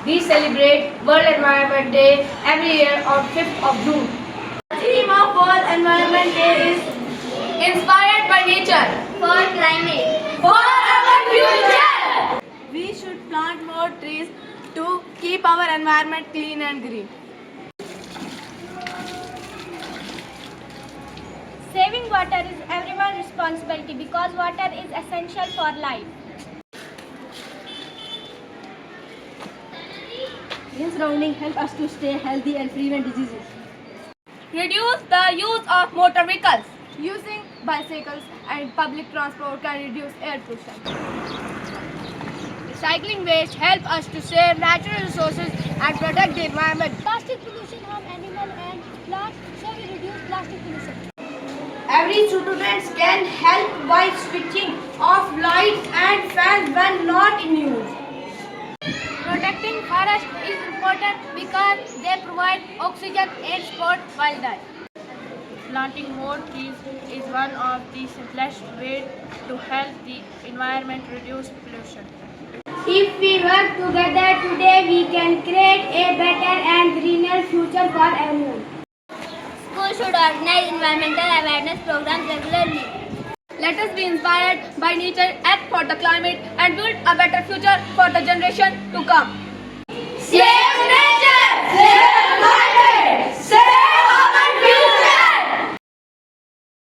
We celebrate World Environment Day every year on 5th of June. The theme of World Environment Day is Inspired by nature for climate. for our future. We should plant more trees to keep our environment clean and green. Saving water is everyone's responsibility because water is essential for life. Green surrounding help us to stay healthy and prevent diseases. Reduce the use of motor vehicles. Using bicycles and public transport can reduce air pollution. Recycling waste help us to save natural resources and protect the environment. Plastic pollution harm animals and plants, so we reduce plastic pollution. Every student can help by switching off lights and fans when not in use. Protecting forests is important because they provide oxygen and support wildlife. Planting more trees is one of the simplest ways to help the environment reduce pollution. If we work together today, we can create a better and greener future for everyone. Schools should organize environmental awareness programs regularly. Let us be inspired by nature, act for the climate, and build a better future for the generation to come. Save